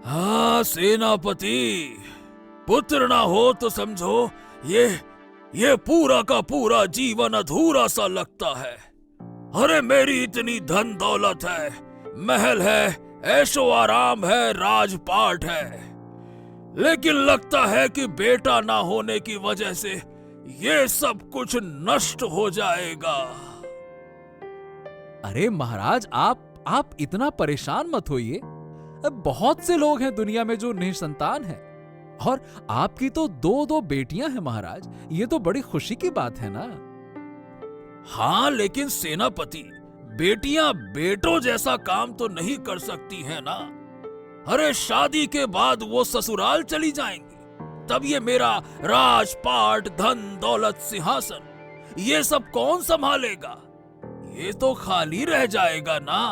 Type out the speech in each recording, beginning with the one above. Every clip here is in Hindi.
हाँ सेनापति, पुत्र ना हो तो समझो ये पूरा का पूरा जीवन अधूरा सा लगता है। अरे मेरी इतनी धन दौलत है, महल है, ऐशो आराम है, राजपाट है, लेकिन लगता है कि बेटा ना होने की वजह से ये सब कुछ नष्ट हो जाएगा। अरे महाराज, आप इतना परेशान मत होइए। बहुत से लोग हैं दुनिया में जो निसंतान हैं, और आपकी तो दो बेटियां हैं महाराज। ये तो बड़ी खुशी की बात है ना। हाँ लेकिन सेनापति, बेटियां बेटों जैसा काम तो नहीं कर सकती हैं ना। अरे शादी के बाद वो ससुराल चली जाएंगी, तब ये मेरा राजपाट, धन दौलत, सिंहासन, ये सब कौन संभालेगा? ये तो खाली रह जाएगा ना।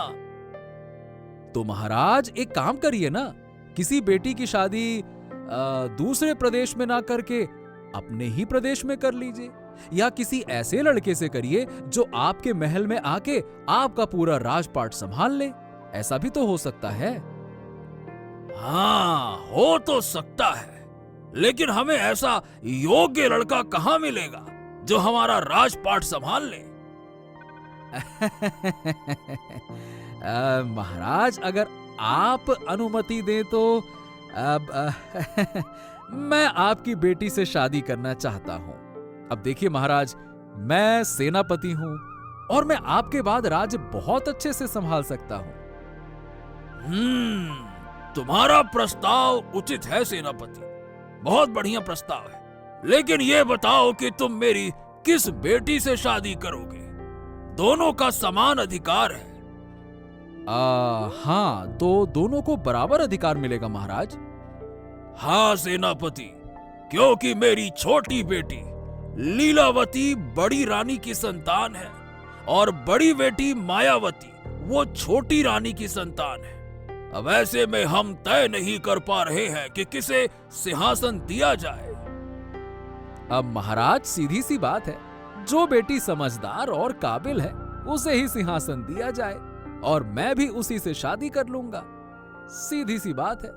तो महाराज एक काम करिए ना, किसी बेटी की शादी दूसरे प्रदेश में ना करके अपने ही प्रदेश में कर लीजिए, या किसी ऐसे लड़के से करिए जो आपके महल में आके आपका पूरा राजपाट संभाल ले। ऐसा भी तो हो सकता है। हाँ हो तो सकता है, लेकिन हमें ऐसा योग्य लड़का कहाँ मिलेगा जो हमारा राजपाट संभाल ले? महाराज अगर आप अनुमति दें तो अब मैं आपकी बेटी से शादी करना चाहता हूं। अब देखिए महाराज, मैं सेनापति हूं और मैं आपके बाद राज्य बहुत अच्छे से संभाल सकता हूं। तुम्हारा प्रस्ताव उचित है सेनापति, बहुत बढ़िया प्रस्ताव है, लेकिन ये बताओ कि तुम मेरी किस बेटी से शादी करोगे? दोनों का समान अधिकार है। हाँ, तो दोनों को बराबर अधिकार मिलेगा महाराज। हाँ सेनापति, क्योंकि मेरी छोटी बेटी लीलावती बड़ी रानी की संतान है और बड़ी बेटी मायावती वो छोटी रानी की संतान है। अब ऐसे में हम तय नहीं कर पा रहे हैं कि किसे सिंहासन दिया जाए। अब महाराज सीधी सी बात है, जो बेटी समझदार और काबिल है उसे ही सिंहासन दिया जाए, और मैं भी उसी से शादी कर लूंगा। सीधी सी बात है।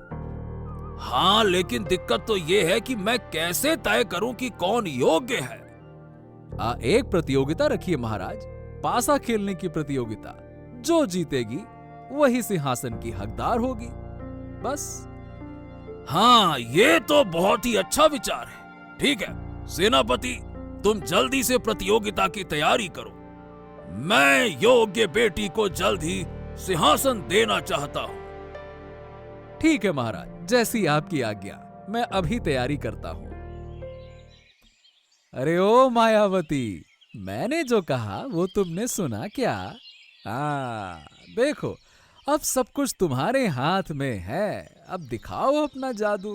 हाँ लेकिन दिक्कत तो यह है कि मैं कैसे तय करूं कि कौन योग्य है? एक प्रतियोगिता रखिए महाराज, पासा खेलने की प्रतियोगिता। जो जीतेगी वही सिंहासन की हकदार होगी, बस। हाँ ये तो बहुत ही अच्छा विचार है। ठीक है सेनापति, तुम जल्दी से प्रतियोगिता की तैयारी करो। मैं योग्य बेटी को जल्द ही सिंहासन देना चाहता हूं। ठीक है महाराज, जैसी आपकी आज्ञा। मैं अभी तैयारी करता हूं। अरे ओ मायावती, मैंने जो कहा वो तुमने सुना क्या? देखो, अब सब कुछ तुम्हारे हाथ में है। अब दिखाओ अपना जादू।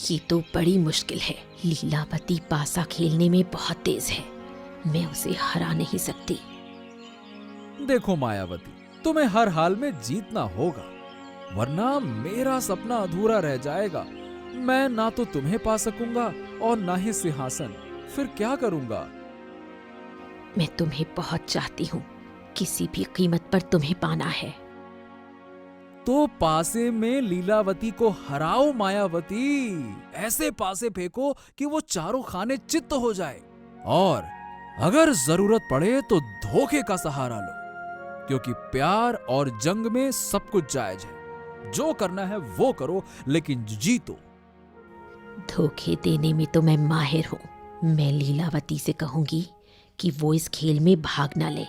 ये तो बड़ी मुश्किल है। लीलावती पासा खेलने में बहुत तेज है, मैं उसे हरा नहीं सकती। देखो मायावती, तुम्हें हर हाल में जीतना होगा, वरना मेरा सपना अधूरा रह जाएगा। मैं ना तो तुम्हें पा सकूंगा और ना ही सिंहासन। फिर क्या करूंगा? मैं तुम्हें बहुत चाहती हूँ, किसी भी कीमत पर तुम्हें पाना है। तो पासे में लीलावती को हराओ मायावती। ऐसे पासे फेंको कि वो चारों खाने चित्त हो जाए, और अगर जरूरत पड़े तो धोखे का सहारा लो, क्योंकि प्यार और जंग में सब कुछ जायज है। जो करना है वो करो, लेकिन जीतो। धोखे देने में तो मैं माहिर हूँ। मैं लीलावती से कहूंगी कि वो इस खेल में भाग ना ले।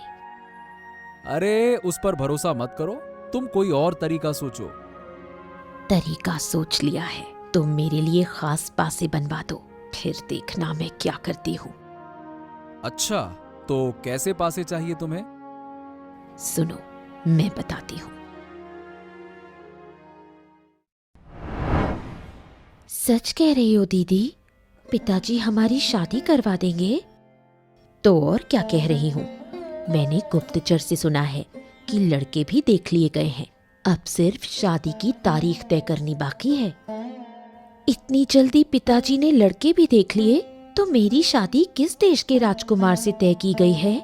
अरे उस पर भरोसा मत करो, तुम कोई और तरीका सोचो। तरीका सोच लिया है, तुम मेरे लिए खास पासे बनवा दो, फिर देखना मैं क्या करती हूँ। अच्छा, तो कैसे पासे चाहिए तुम्हें? सुनो, मैं बताती हूँ। सच कह रही हो दीदी, पिताजी हमारी शादी करवा देंगे? तो और क्या कह रही हूँ, मैंने गुप्तचर से सुना है कि लड़के भी देख लिए गए हैं। अब सिर्फ शादी की तारीख तय करनी बाकी है। इतनी जल्दी पिताजी ने लड़के भी देख लिए, तो मेरी शादी किस देश के राजकुमार से तय की गई है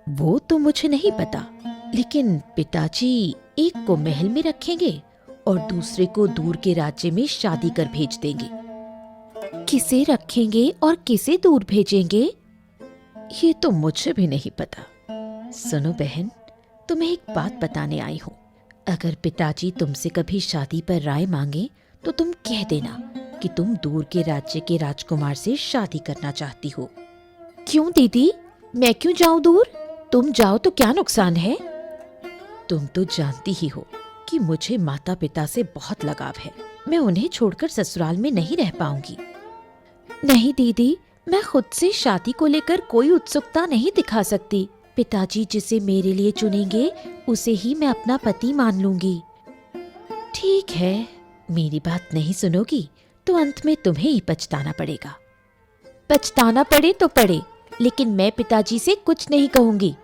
वो तो मुझे नहीं पता, लेकिन पिताजी एक को महल में रखेंगे और दूसरे को दूर के राज्य में शादी कर भेज देंगे। किसे रखेंगे और किसे दूर भेजेंगे ये तो मुझे भी नहीं पता। सुनो बहन, तुम्हें एक बात बताने आई हूँ। अगर पिताजी तुमसे कभी शादी पर राय मांगे तो तुम कह देना कि तुम दूर के राज्य के राजकुमार से शादी करना चाहती हो। क्यों दीदी, मैं क्यों जाऊं दूर? तुम जाओ तो क्या नुकसान है? तुम तो जानती ही हो कि मुझे माता पिता से बहुत लगाव है। मैं उन्हें छोड़कर ससुराल में नहीं रह पाऊंगी। नहीं दीदी, मैं खुद से शादी को लेकर कोई उत्सुकता नहीं दिखा सकती। पिताजी जिसे मेरे लिए चुनेंगे उसे ही मैं अपना पति मान लूंगी। ठीक है, मेरी बात नहीं सुनोगी तो अंत में तुम्हें ही पछताना पड़ेगा। पछताना पड़े तो पड़े, लेकिन मैं पिताजी से कुछ नहीं कहूंगी।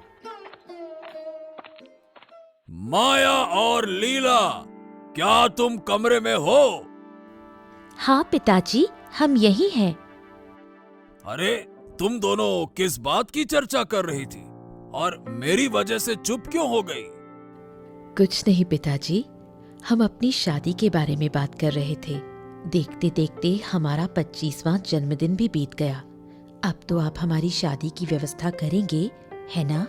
माया और लीला, क्या तुम कमरे में हो? हाँ पिताजी, हम यही हैं। अरे, तुम दोनों किस बात की चर्चा कर रही थी और मेरी वजह से चुप क्यों हो गई? कुछ नहीं पिताजी, हम अपनी शादी के बारे में बात कर रहे थे। देखते देखते हमारा 25वां जन्मदिन भी बीत गया। अब तो आप हमारी शादी की व्यवस्था करेंगे, है ना?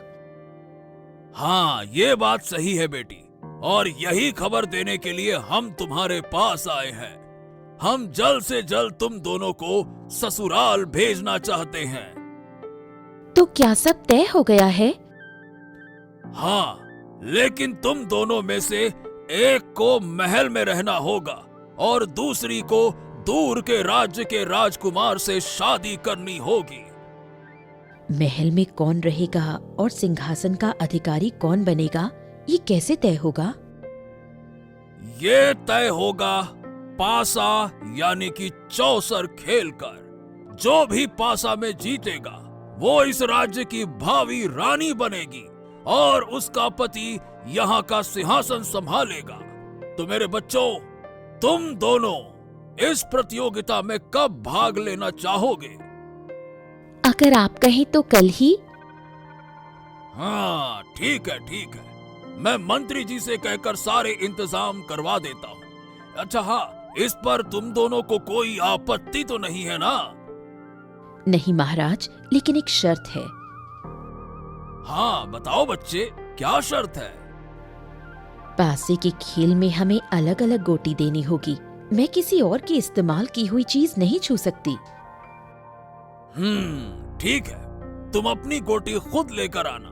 हाँ, ये बात सही है बेटी, और यही खबर देने के लिए हम तुम्हारे पास आए हैं। हम जल्द से जल्द तुम दोनों को ससुराल भेजना चाहते हैं। तो क्या सब तय हो गया है? हाँ, लेकिन तुम दोनों में से एक को महल में रहना होगा और दूसरी को दूर के राज्य के राजकुमार से शादी करनी होगी। महल में कौन रहेगा और सिंहासन का अधिकारी कौन बनेगा, ये कैसे तय होगा? ये तय होगा पासा यानी कि चौसर खेलकर। जो भी पासा में जीतेगा वो इस राज्य की भावी रानी बनेगी और उसका पति यहाँ का सिंहासन संभालेगा। तो मेरे बच्चों, तुम दोनों इस प्रतियोगिता में कब भाग लेना चाहोगे? अगर आप कहें तो कल ही। हाँ, ठीक है ठीक है, मैं मंत्री जी से कहकर सारे इंतजाम करवा देता हूँ। अच्छा हाँ, इस पर तुम दोनों को कोई आपत्ति तो नहीं है ना? नहीं महाराज, लेकिन एक शर्त है। हाँ बताओ बच्चे, क्या शर्त है? पासे के खेल में हमें अलग अलग गोटी देनी होगी। मैं किसी और की इस्तेमाल की हुई चीज नहीं छू सकती। ठीक है, तुम अपनी गोटी खुद लेकर आना।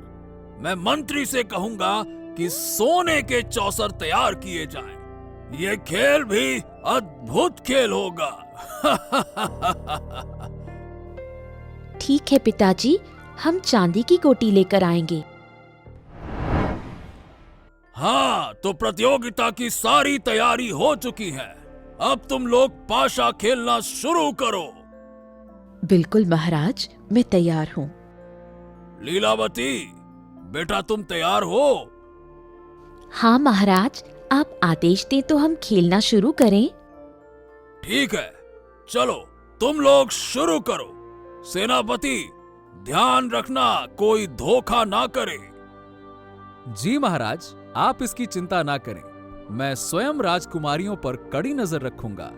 मैं मंत्री से कहूंगा कि सोने के चौसर तैयार किए जाएं। ये खेल भी अद्भुत खेल होगा। ठीक है पिताजी, हम चांदी की गोटी लेकर आएंगे। हाँ, तो प्रतियोगिता की सारी तैयारी हो चुकी है। अब तुम लोग पाशा खेलना शुरू करो। बिल्कुल महाराज, मैं तैयार हूँ। लीलावती, बेटा तुम तैयार हो? हाँ महाराज, आप आदेश दें तो हम खेलना शुरू करें। ठीक है, चलो तुम लोग शुरू करो। सेनापति, ध्यान रखना कोई धोखा ना करे। जी महाराज, आप इसकी चिंता ना करें। मैं स्वयं राजकुमारियों पर कड़ी नजर रखूंगा।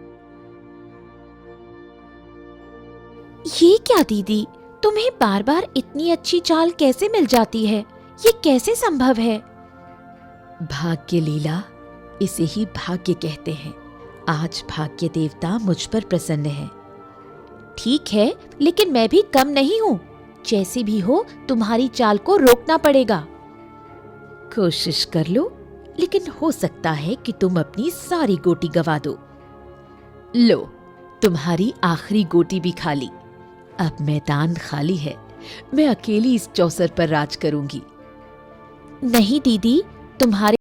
ये क्या दीदी, तुम्हें बार बार इतनी अच्छी चाल कैसे मिल जाती है? ये कैसे संभव है? भाग्य लीला, इसे ही भाग्य कहते हैं। आज भाग्य देवता मुझ पर प्रसन्न है। ठीक है, लेकिन मैं भी कम नहीं हूँ। जैसे भी हो तुम्हारी चाल को रोकना पड़ेगा। कोशिश कर लो, लेकिन हो सकता है कि तुम अपनी सारी गोटी गवा दो। लो, तुम्हारी आखिरी गोटी भी खाली। अब मैदान खाली है। मैं अकेली इस चौसर पर राज करूंगी। नहीं दीदी, तुम्हारे